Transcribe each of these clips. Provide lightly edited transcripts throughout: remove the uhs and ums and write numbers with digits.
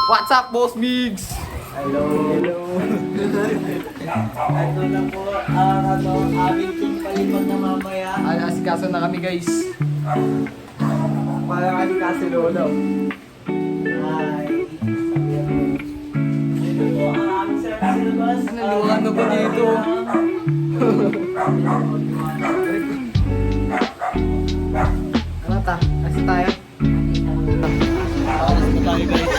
What's up, Boss Migs? Hello. Ito na po ang aming team palibag na mamaya. Asikaso na kami, guys. Para kami kasi lolo. Hi. Ito po ang aming syllabus. Ano, liwanag ko dito. Ano ta? Kasi tayo. Alas na tayo guys.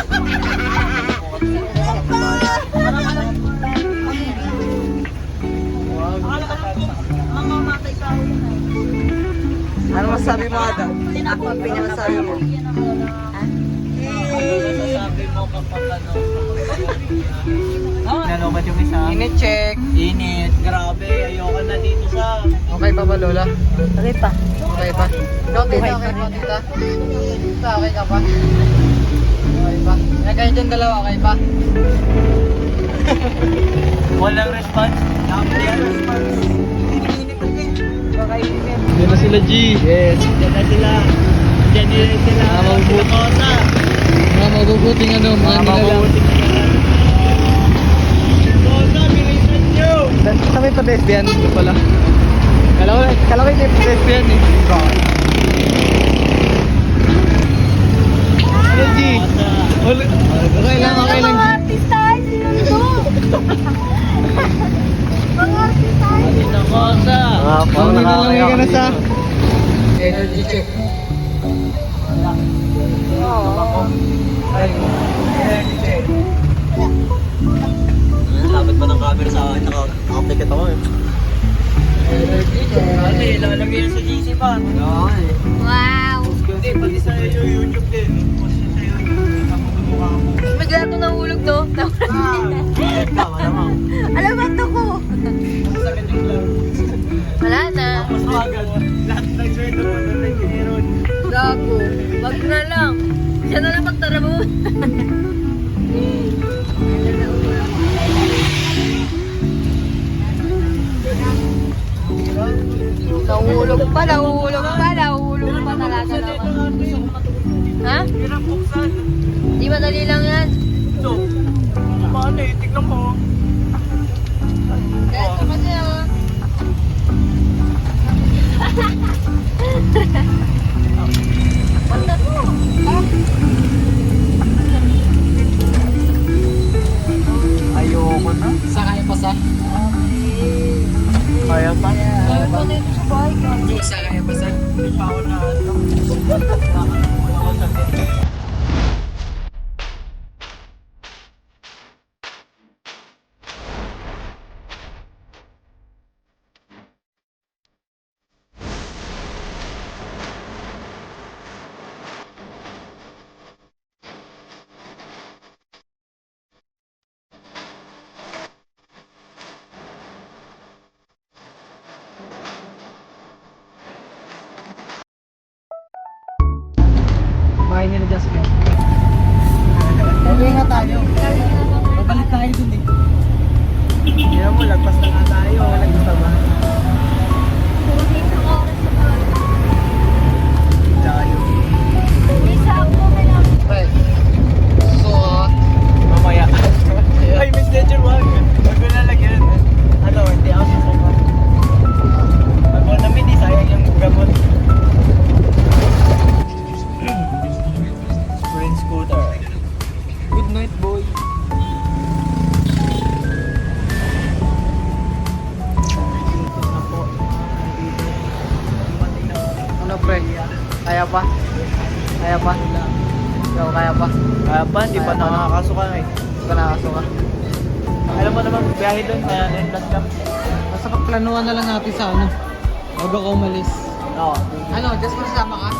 Ano masabi mo, Ada? Ako ang pinamasabi mo. Ano masasabi mo kapag ano? Nalobat yung isa. Ini-check. Init. Grabe. Ayoko na dito sa... Okay pa ba, Lola? Okay pa. Okay pa? Ikaw, tita, okay pa, tita? Tita, okay ka pa? Okay pa? Kayo dyan dalawa, okay pa? Walang response. Walang response. Init kasi. Kakainin. Diyan na sila, G. Yes. Diyan na sila. Diyan nila sila. Mabubuti. Kota. Mga mabubuting ano, mga nilalang. Kota, bilisan nyo. Sabi pa lesbian ito pala. Kalaway na yung lesbian eh. Ano, G? Okay lang, okay lang. Mga artista, sino to? Mga artista. Dito Kota. Paano na lang ka na sa energy check. Lapit pa ng camera sa akin. Nakapikit ako eh. Energy check. Ano eh, lalagyan sa GC pa. Wow. Hindi, pati sa YouTube din. Post sa YouTube. Ako tumukha mo. Bigla ito nahulog to. Malamang. Alam mo ito ko. Masakit yung lang. Wala na. Mas magal. Lahat ng sweldo mo doon na kiniron. Gago. Wag na lang. Siya na lang magtara mo. Nahulog pa talaga naman. Ha? Hirap buksan. Di madali lang yan. Ito. Paano eh? Tignan mo. Diretso kasi ah. Basta to. Ayoko na. Sa kaya pa sa? Kaya pa. Kaya pa dito sa bahay ka. Sa kaya pa sa? Hindi pa ako na ano. Ako sa Bahay nila dyan sila. Uwi nga tayo. Babalik tayo dun eh. Hindi mo, lagpas na nga tayo. Lagpas na ba? Tayo. Okay. So, Mamaya. Ay, Miss Ledger, wag. Wag ko lalagyan. Ano, hindi ako susukat. Pag mo namin, di sayang yung gamot. Sprint scooter. good night, boy. Ito na po. Dumating na po. Ano, pre? Kaya pa? Kaya pa? Ikaw, kaya pa? Kaya pa, hindi pa nakakasukan eh. Hindi ka nakasuka. Alam mo naman, biyahe doon, kaya endless lang. Basta paplanuhan na lang natin sa ano. Huwag ako umalis. Oo. Ano, just masama ka?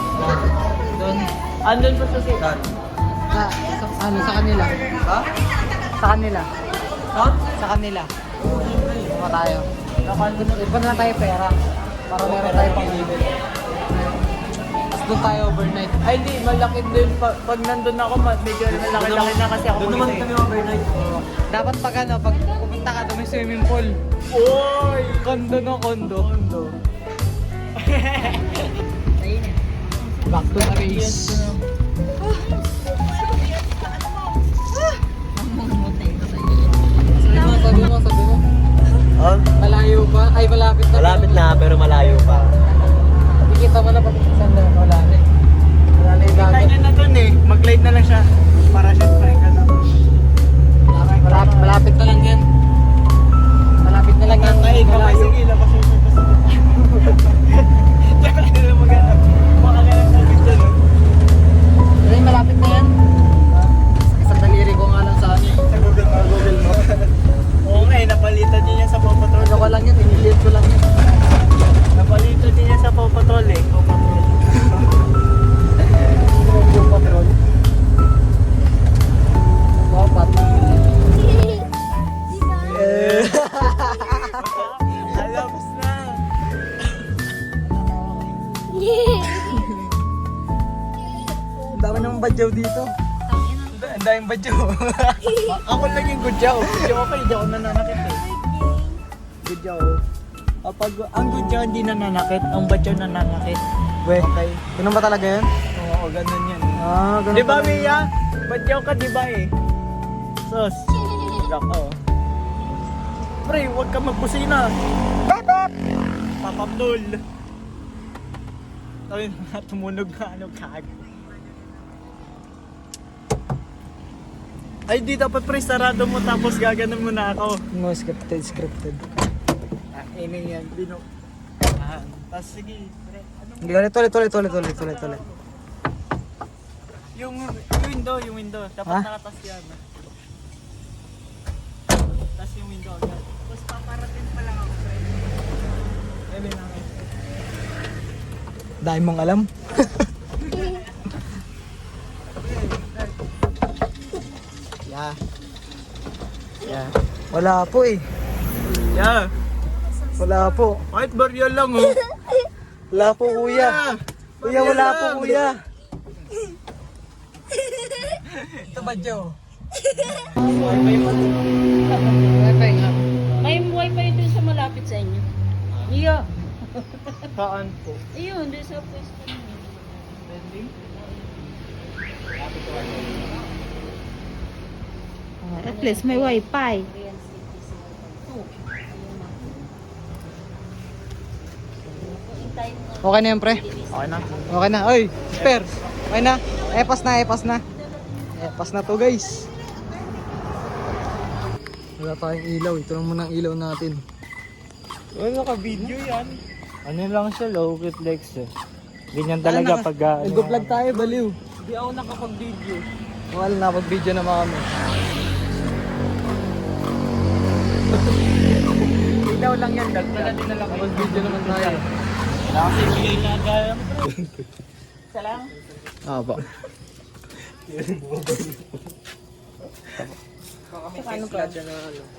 Doon. Andun pa sa sikat. Sa kanila. Ha? Sa kanila. Ha? Sa kanila. Sama tayo. Iban lang tayo pera. Para meron tayo pang libre. Tapos doon tayo overnight. Ay, hindi, malaki din. Pag nandun ako, medyo malaki-laki na kasi ako mag-isa. overnight. Dapat pag ano, pag pupunta ka doon may swimming pool. Oy! Kondo no, kondo. Kondo. Back to the race. sabi mo. Oh, Malayo pa? Ay, malapit na. malapit na pero malayo pa. Nakikita mo na pag saan na wala na eh. Wala na yung dagat. Kaya na dun eh. Mag-glide na lang siya. Para siya ka na. Malapit na lang yan. Malapit na lang yan. Ay, Malayo. sige, labas mo sa Tsaka nila maghanap. Makaganap namin dyan. Ay, malapit na yan. Isang daliri ko nga lang sa ano. Sa Google mo. Oo nga eh, napalitan niya yan sa Paw Patrol. Ano ko lang yan, iniliit ko lang yan. Napalitan niya yan sa Paw Patrol eh. Paw Patrol. Yung patrol. Wow, patrol. Alabas na. Ang dami ng badyaw dito. Ang daming badyaw. Ako lang yung gudyaw. Gudyaw ako, hindi ako nananakit eh. Gudyaw. Kapag ang gudyaw hindi nananakit, ang badyaw nananakit. Weh, Okay. ganun ba talaga yan? Oo, ganun yan. Ah, ganun Di ba, pala. Mia? Badyaw ka, di ba eh? Sos. Joke, oo. Pre, huwag ka magbusina. Papapdol. Ay, tumunog na ano kag. Ay, di dapat pre, sarado mo tapos gaganon mo na ako. No, scripted. Ini yan, bino. Tapos sige, pre. Hindi, ulit. Yung window. Dapat Ha? nakatas yan. Tapos yung window agad. Tapos paparating pa lang ako, pre. Eme lang eh. Dahil mong alam. Yeah. Wala po eh. Yeah. Wala po. Kahit barya lang oh. Wala po kuya. Kuya, wala po kuya. Ito ba, Joe? Wifi nga. May wifi dun sa malapit sa inyo. Iya. Saan po? Ayun, dun sa pwesto niyo. At least may wifi. Okay na yan, pre. Okay na. Okay na. Oy, spare. Okay na. Epas na. Epas na to, guys. Wala tayong ilaw. Ito lang muna ang ilaw natin. Wala naka-video yan. Ano lang siya, low reflex eh. Ganyan talaga pag Nag-vlog tayo, baliw. Hindi ako nakapag-video. Wala na, pag-video na mga kami. Ilaw lang yan, dagdag. Din na lang. Pag-video naman tayo. Wala kasi bigay na gaya. Salang. Ah, ba.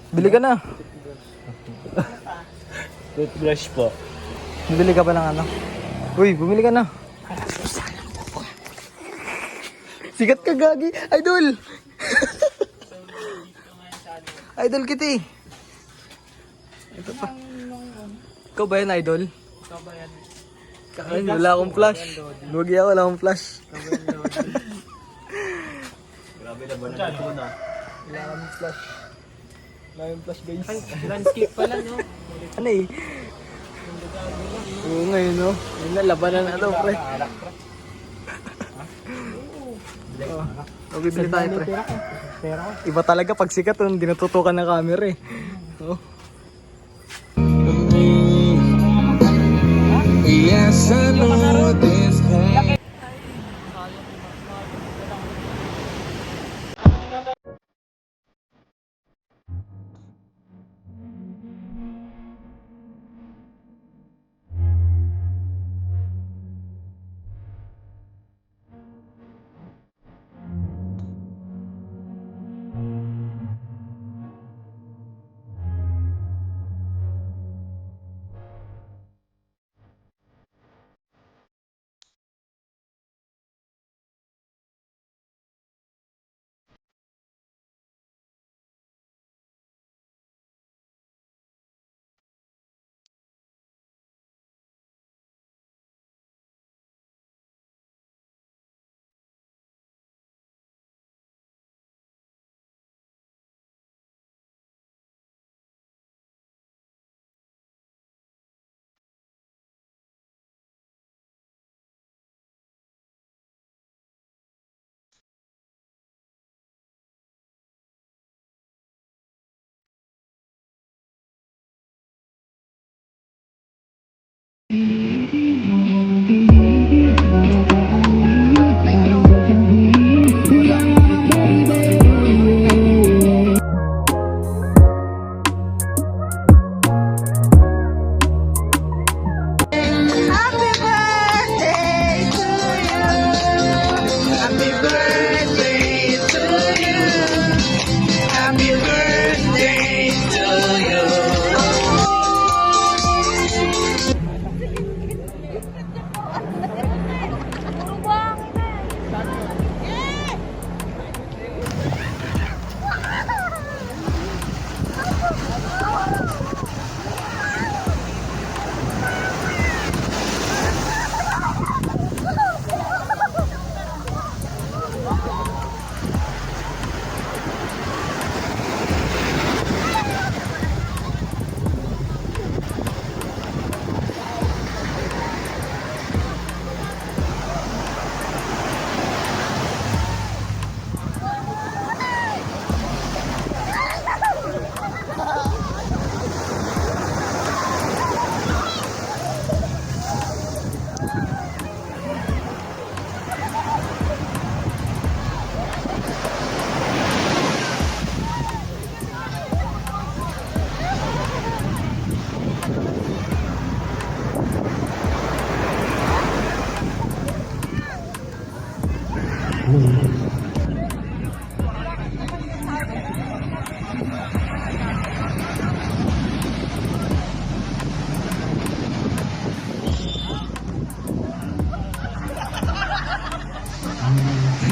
Bili ka na. Toothbrush po. Bili ka pa ng ano. Uy, bumili ka na. Sikat ka, gagi. Idol! Idol Kitty. Ito pa. Ikaw ba yan, Idol? Ikaw ba yan? Ay, wala akong flash. Lugi ako, wala akong flash. Grabe na ba na ito na? Wala akong flash. Wala akong flash, guys. Landscape pala no? Ano eh? Oo, ngayon, no? Yun na, labanan na ito, pre. Bibili tayo, pre. Iba talaga pag sikat, hindi natutukan ng camera eh. Oh. Yes, I know this pain.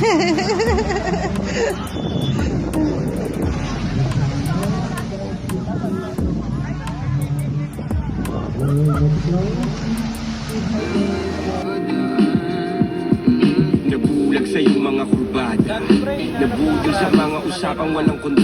Nabulag sa iyong mga kurbada. Nabudol sa mga usapang walang